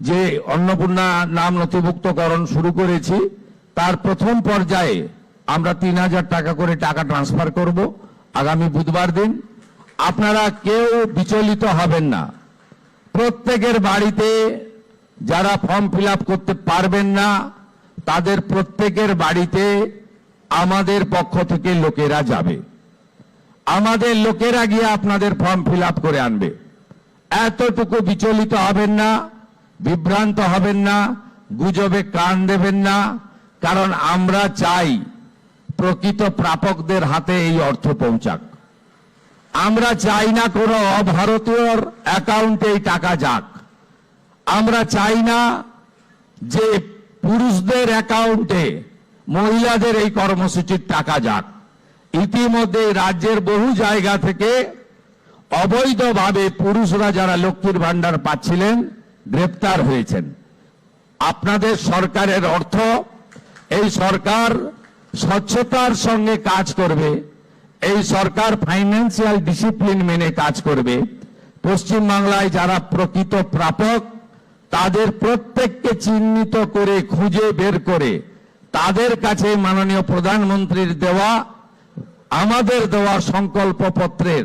যে অন্নপূর্ণা নাম নথিভুক্তকরণ শুরু করেছি, তার প্রথম পর্যায়ে আমরা 3,000 টাকা করে টাকা ট্রান্সফার করব আগামী বুধবার দিন। আপনারা কেউ বিচলিত হবেন না। প্রত্যেকের বাড়িতে যারা ফর্ম ফিল আপ করতে পারবেন না, তাদের প্রত্যেকের বাড়িতে আমাদের পক্ষ থেকে লোকেরা যাবে। আমাদের লোকেরা গিয়ে আপনাদের ফর্ম ফিল আপ করে আনবে। এতটুকু বিচলিত হবেন না, বিভ্রান্ত হবেন না, গুজবে কান দেবেন না। কারণ আমরা চাই প্রকৃত প্রাপকদের হাতে এই অর্থ পৌঁছাক। আমরা চাই না কোনো অভারতীয়র অ্যাকাউন্টে এই টাকা যাক। আমরা চাই না যে পুরুষদের অ্যাকাউন্টে মহিলাদের এই কর্মসূচির টাকা যাক। ইতিমধ্যে রাজ্যের বহু জায়গা থেকে অবৈধভাবে পুরুষরা যারা লক্ষ্মীর ভান্ডার পাচ্ছিলেন গ্রেপ্তার হয়েছেন। আপনাদের সরকারের অর্থ, এই সরকার স্বচ্ছতার সঙ্গে কাজ করবে, এই সরকার ফাইন্যান্সিয়াল ডিসিপ্লিন মেনে কাজ করবে। পশ্চিমবাংলায় যারা প্রকৃত প্রাপক তাদের প্রত্যেককে চিহ্নিত করে খুঁজে বের করে তাদের কাছে মাননীয় প্রধানমন্ত্রীর দেওয়া, আমাদের দেওয়া সংকল্পপত্রের